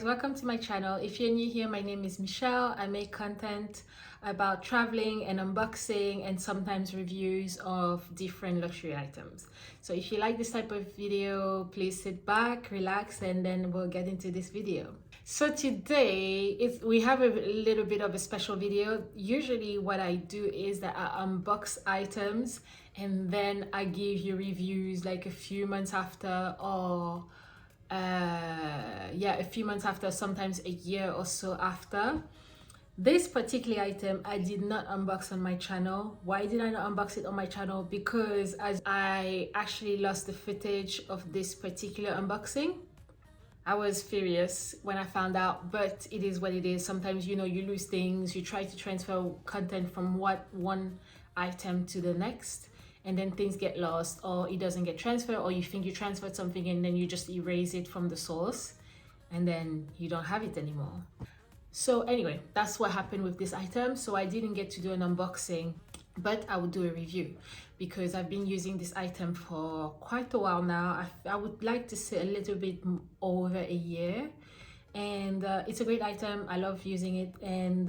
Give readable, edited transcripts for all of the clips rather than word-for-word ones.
guys, welcome to my channel. If you're new here, my name is Mishell. I make content about traveling and unboxing and sometimes reviews of different luxury items. So if you like this type of video, please sit back, relax, and then we'll get into this video. So today we have a little bit of a special video. Usually what I do is that I unbox items and then I give you reviews like a few months after, or a few months after, sometimes a year or so after. This particular item I did not unbox on my channel. Why did I not unbox it on my channel? Because as I actually lost the footage of this particular unboxing. I was furious when I found out, but it is what it is. Sometimes, you lose things. You try to transfer content from one item to the next, and then things get lost, or it doesn't get transferred, or you think you transferred something and then you just erase it from the source and then you don't have it anymore. So anyway, that's what happened with this item. So I didn't get to do an unboxing, but I will do a review because I've been using this item for quite a while now. I would like to say a little bit over a year, and it's a great item. I love using it, and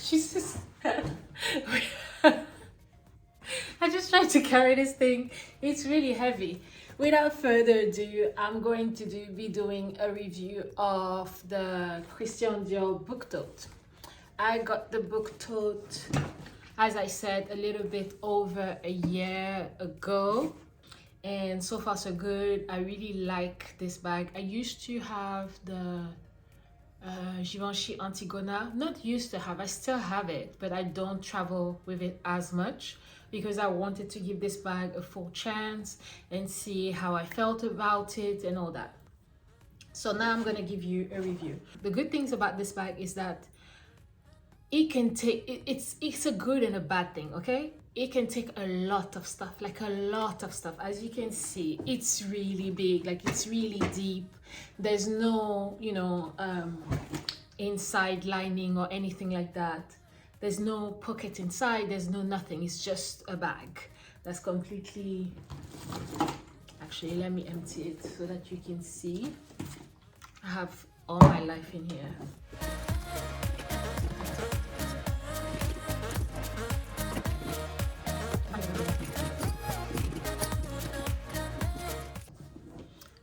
Jesus. I just tried to carry this thing. It's really heavy. Without further ado, I'm going to be doing a review of the Christian Dior book tote. I got the book tote, as I said, a little bit over a year ago, and so far so good. I really like this bag. I used to have the Givenchy Antigona. Not used to have, I still have it, but I don't travel with it as much because I wanted to give this bag a full chance and see how I felt about it and all that. So now I'm gonna give you a review. The good things about this bag is that it can take, it's a good and a bad thing, okay? It can take a lot of stuff, like a lot of stuff. As you can see, it's really big, like it's really deep. There's no, inside lining or anything like that. There's no pocket inside, there's no nothing. It's just a bag that's completely, actually let me empty it so that you can see. I have all my life in here.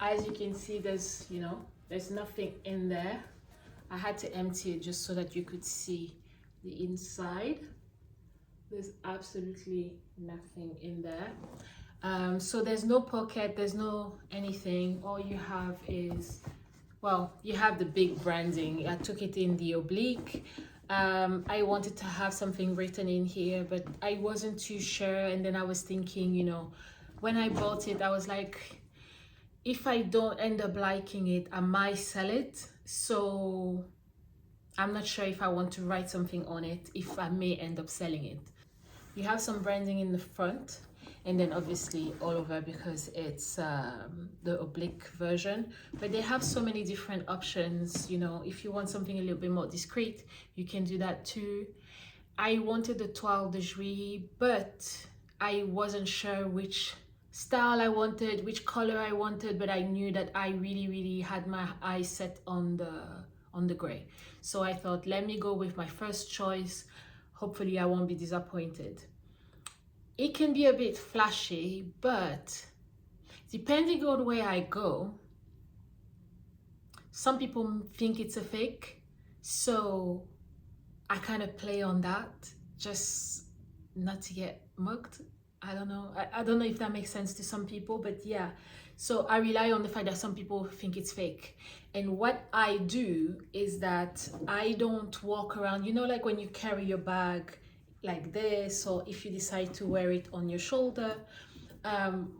As you can see, there's nothing in there. I had to empty it just so that you could see the inside. There's absolutely nothing in there. So there's no pocket, there's no anything. All you have is, well, you have the big branding. I took it in the oblique. I wanted to have something written in here, but I wasn't too sure. And then I was thinking, when I bought it, I was like, if I don't end up liking it, I might sell it. So I'm not sure if I want to write something on it, if I may end up selling it. You have some branding in the front, and then obviously all over because it's the oblique version. But they have so many different options. If you want something a little bit more discreet, you can do that too. I wanted the toile de Juillet, but I wasn't sure which style I wanted, which color I wanted, but I knew that I really had my eyes set on the gray. So I thought, let me go with my first choice. Hopefully I won't be disappointed. It can be a bit flashy, but depending on where I go, some people think it's a fake. So I kind of play on that, just not to get mugged. I don't know. I don't know if that makes sense to some people, but yeah. So I rely on the fact that some people think it's fake. And what I do is that I don't walk around, like when you carry your bag like this, or if you decide to wear it on your shoulder,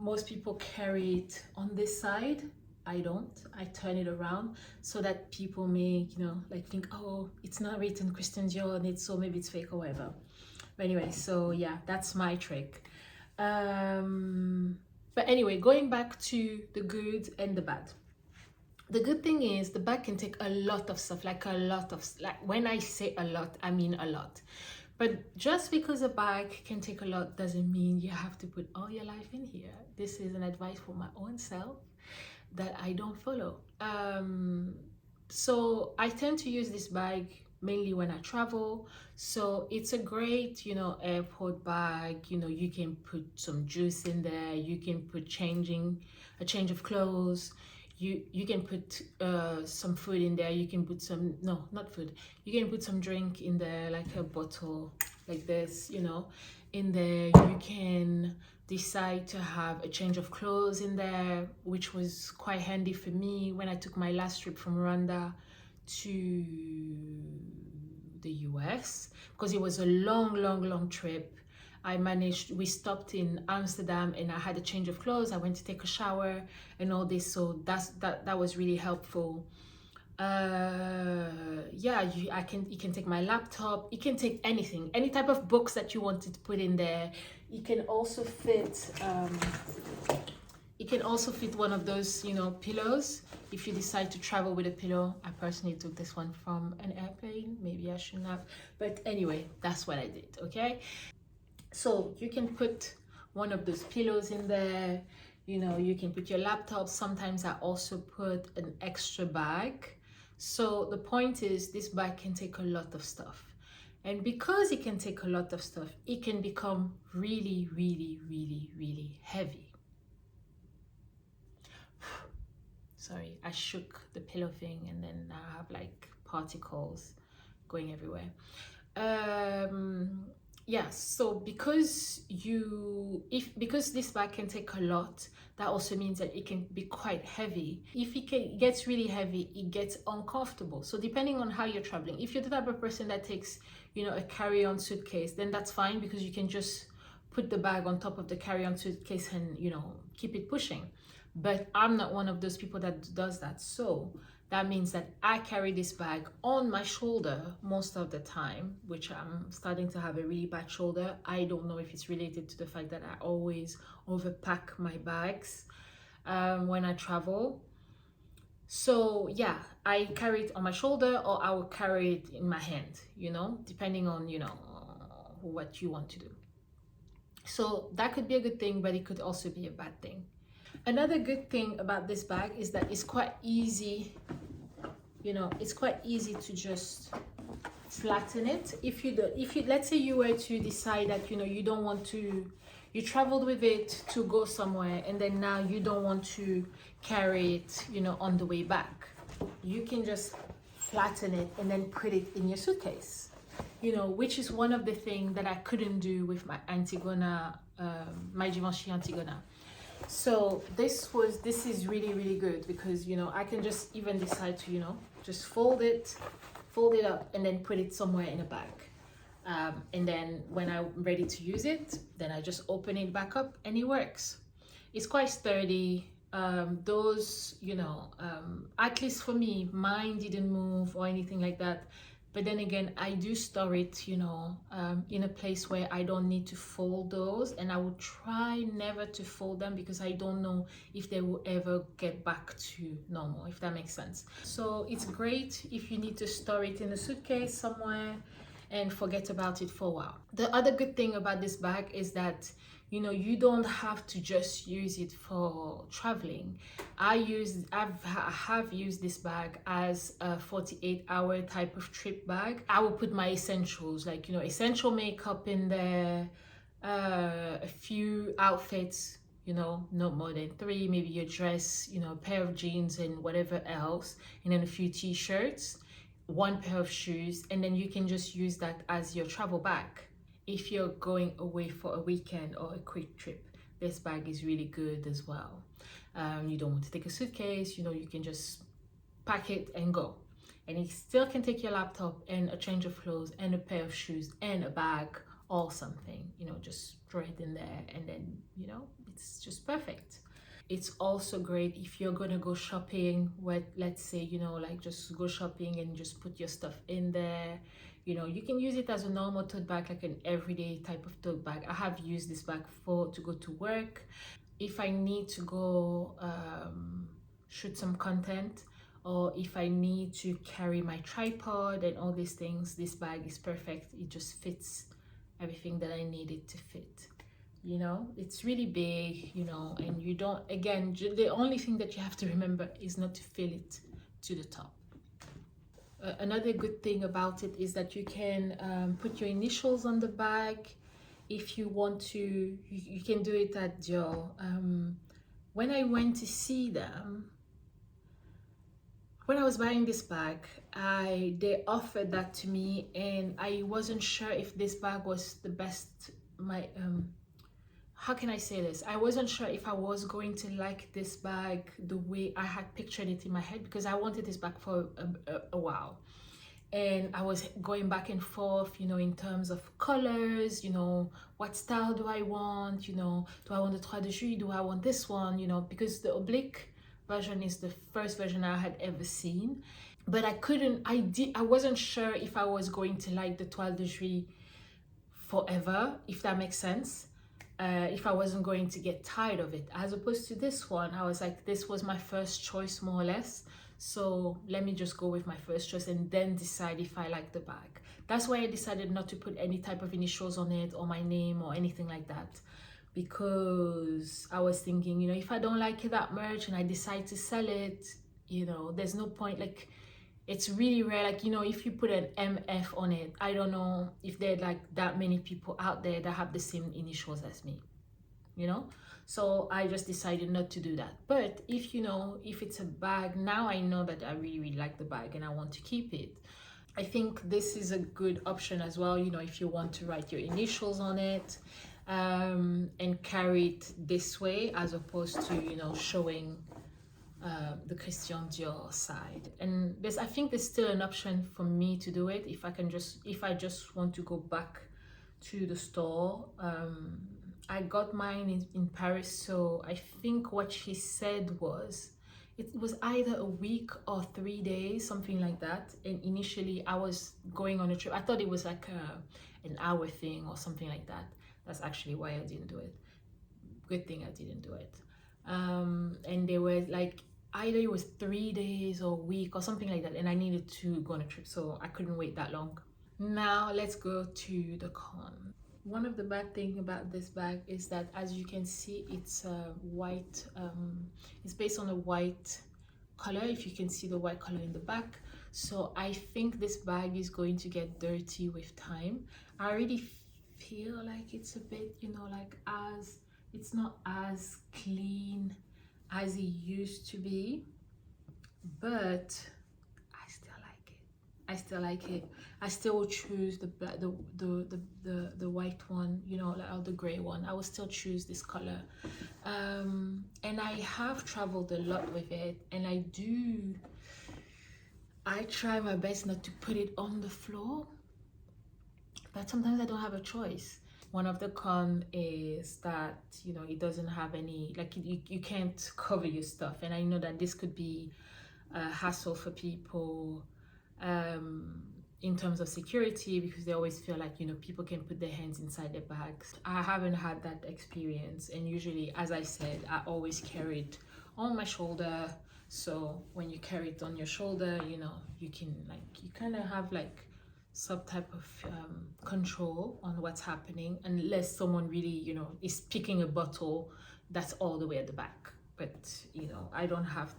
most people carry it on this side. I don't. I turn it around so that people may, think, oh, it's not written Christian Dior on it, so maybe it's fake or whatever. But anyway, so yeah, that's my trick. But anyway, going back to the good and the bad. The good thing is the bag can take a lot of stuff, like when I say a lot, I mean a lot. But just because a bag can take a lot doesn't mean you have to put all your life in here. This is an advice for my own self that I don't follow. So I tend to use this bag mainly when I travel. So it's a great, airport bag. You can put some juice in there. You can put a change of clothes. You can put some food in there. You can put some, no, not food. You can put some drink in there, like a bottle like this, in there. You can decide to have a change of clothes in there, which was quite handy for me when I took my last trip from Rwanda to the US, because it was a long trip. We stopped in Amsterdam and I had a change of clothes. I went to take a shower and all this, so that was really helpful. Yeah, you can take my laptop, you can take anything, any type of books that you wanted to put in there. You can also fit one of those, pillows if you decide to travel with a pillow. I personally took this one from an airplane. Maybe I shouldn't have, but anyway, that's what I did. Okay, so you can put one of those pillows in there. You can put your laptop. Sometimes I also put an extra bag. So the point is, this bag can take a lot of stuff. And because it can take a lot of stuff, it can become really, really, really, really heavy. Sorry, I shook the pillow thing and then I have like particles going everywhere. Yeah, so because this bag can take a lot, that also means that it can be quite heavy. If it gets really heavy, it gets uncomfortable. So depending on how you're traveling, if you're the type of person that takes, a carry-on suitcase, then that's fine, because you can just put the bag on top of the carry-on suitcase and, keep it pushing. But I'm not one of those people that does that. So that means that I carry this bag on my shoulder most of the time, which I'm starting to have a really bad shoulder. I don't know if it's related to the fact that I always overpack my bags when I travel. So yeah, I carry it on my shoulder, or I will carry it in my hand, depending on, what you want to do. So that could be a good thing, but it could also be a bad thing. Another good thing about this bag is that it's quite easy, it's quite easy to just flatten it. If you let's say you were to decide that, you don't want to, you traveled with it to go somewhere and then now you don't want to carry it, on the way back, you can just flatten it and then put it in your suitcase, which is one of the things that I couldn't do with my Antigona, my Givenchy Antigona. So this is really, really good, because I can just even decide to just fold it up and then put it somewhere in a bag, and then when I'm ready to use it, then I just open it back up and it works. It's quite sturdy. Those, at least for me, mine didn't move or anything like that. But then again, I do store it, in a place where I don't need to fold those, and I will try never to fold them, because I don't know if they will ever get back to normal, if that makes sense. So it's great if you need to store it in a suitcase somewhere and forget about it for a while. The other good thing about this bag is that you don't have to just use it for traveling. I have used this bag as a 48-hour type of trip bag. I will put my essentials, like essential makeup in there, a few outfits, not more than 3, maybe your dress, a pair of jeans and whatever else, and then a few t-shirts, 1 pair of shoes, and then you can just use that as your travel bag. If you're going away for a weekend or a quick trip, this bag is really good as well. You don't want to take a suitcase, you can just pack it and go. And it still can take your laptop and a change of clothes and a pair of shoes and a bag or something, just throw it in there, and then, it's just perfect. It's also great if you're gonna go shopping, let's say, like just go shopping and just put your stuff in there. You can use it as a normal tote bag, like an everyday type of tote bag. I have used this bag to go to work. If I need to go shoot some content, or if I need to carry my tripod and all these things, this bag is perfect. It just fits everything that I needed to fit. You know, it's really big, you know, and you don't, again, the only thing that you have to remember is not to fill it to the top. Another good thing about it is that you can put your initials on the bag. If you want to, you can do it at Dior. When I went to see them, when I was buying this bag, they offered that to me, and I wasn't sure if this bag was the best. How can I say this? I wasn't sure if I was going to like this bag the way I had pictured it in my head, because I wanted this bag for a while. And I was going back and forth, you know, in terms of colors, you know, what style do I want, you know, do I want the Tote Oblique, do I want this one, you know, because the oblique version is the first version I had ever seen. But I wasn't sure if I was going to like the Tote Oblique forever, if that makes sense. If I wasn't going to get tired of it, as opposed to this one, I was like, this was my first choice more or less, so let me just go with my first choice and then decide if I like the bag. That's why I decided not to put any type of initials on it or my name or anything like that, because I was thinking, you know, if I don't like it that much and I decide to sell it, you know, there's no point. Like, it's really rare, like, you know, if you put an MF on it, I don't know if there are like that many people out there that have the same initials as me, you know. So I just decided not to do that. But if, you know, if it's a bag, now I know that I really like the bag and I want to keep it, I think this is a good option as well, you know, if you want to write your initials on it and carry it this way, as opposed to, you know, showing the Christian Dior side. And I think there's still an option for me to do it if I just want to go back to the store. I got mine in Paris, so I think what she said was it was either a week or 3 days, something like that. And initially I was going on a trip, I thought it was like an hour thing or something like that. That's actually why I didn't do it. Good thing I didn't do it. And they were like, either it was 3 days or a week or something like that, and I needed to go on a trip, so I couldn't wait that long. Now let's go to the con. One of the bad things about this bag is that, as you can see, it's white. It's based on a white color, if you can see the white color in the back. So I think this bag is going to get dirty with time. I already feel like it's a bit, you know, like it's not as clean as it used to be, but I still like it. I still will choose the black, the white one, you know, or the gray one. I will still choose this color. And I have traveled a lot with it, and I try my best not to put it on the floor, but sometimes I don't have a choice. One of the cons is that, you know, it doesn't have any, like, you can't cover your stuff. And I know that this could be a hassle for people in terms of security, because they always feel like, you know, people can put their hands inside their bags. I haven't had that experience. And usually, as I said, I always carry it on my shoulder. So when you carry it on your shoulder, you know, you can, like, you kind of have like some type of control on what's happening, unless someone really, you know, is picking a bottle that's all the way at the back. But, you know, I don't have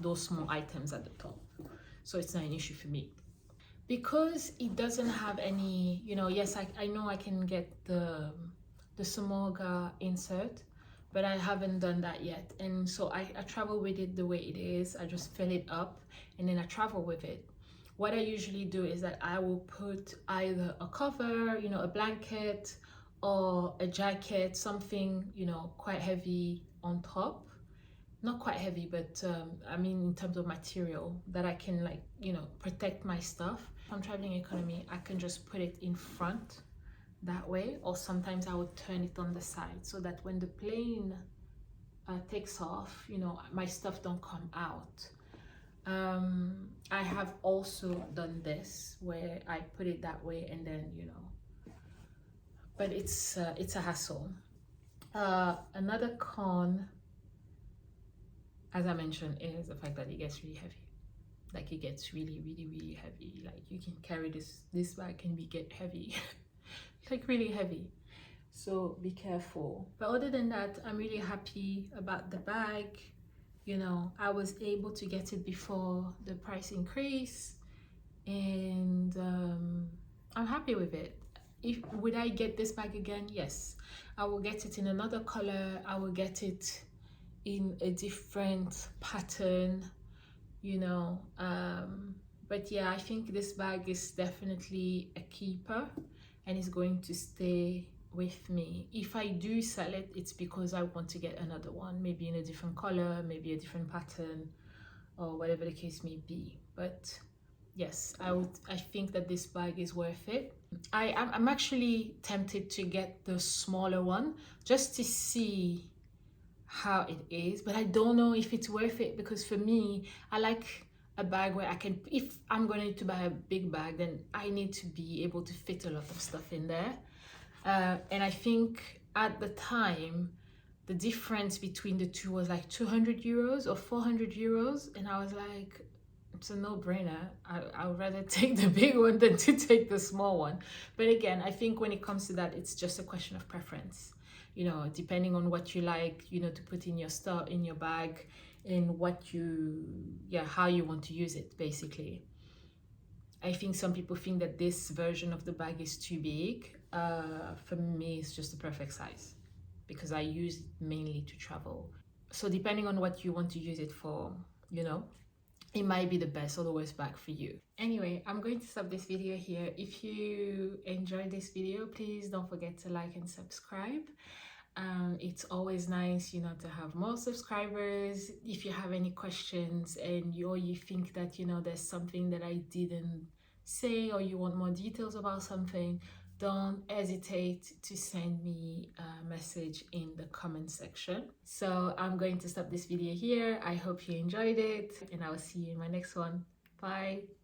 those small items at the top, so it's not an issue for me. Because it doesn't have any, you know, yes, I know I can get the Samorga insert, but I haven't done that yet. And so I travel with it the way it is. I just fill it up and then I travel with it. What I usually do is that I will put either a cover, you know, a blanket, or a jacket, something, you know, quite heavy on top. Not quite heavy, but I mean in terms of material, that I can, like, you know, protect my stuff. If I'm traveling economy, I can just put it in front that way, or sometimes I would turn it on the side so that when the plane takes off, you know, my stuff don't come out. I have also done this where I put it that way, and then, you know, but it's a hassle. Another con, as I mentioned, is the fact that it gets really heavy. Like, it gets really, really, really heavy. Like, you can carry this bag can get heavy. like really heavy. So be careful. But other than that, I'm really happy about the bag. You know, I was able to get it before the price increase, and I'm happy with it. Would I get this bag again? Yes, I will get it in another color. I will get it in a different pattern, you know. But yeah, I think this bag is definitely a keeper and is going to stay with me. If I do sell it, it's because I want to get another one, maybe in a different color, maybe a different pattern, or whatever the case may be. But yes, I think that this bag is worth it. I'm actually tempted to get the smaller one just to see how it is, but I don't know if it's worth it, because for me, I like a bag where I can, if I'm going to buy a big bag, then I need to be able to fit a lot of stuff in there. And I think at the time, the difference between the two was like 200 euros or 400 euros. And I was like, it's a no-brainer. I would rather take the big one than to take the small one. But again, I think when it comes to that, it's just a question of preference. You know, depending on what you like, you know, to put in your stuff, in your bag, and what you, yeah, how you want to use it, basically. I think some people think that this version of the bag is too big. For me, it's just the perfect size because I use it mainly to travel. So depending on what you want to use it for, you know, it might be the best or the worst bag for you. Anyway, I'm going to stop this video here. If you enjoyed this video, please don't forget to like and subscribe. It's always nice, you know, to have more subscribers. If you have any questions and you think that, you know, there's something that I didn't say, or you want more details about something, don't hesitate to send me a message in the comment section. So I'm going to stop this video here. I hope you enjoyed it, and I will see you in my next one. Bye.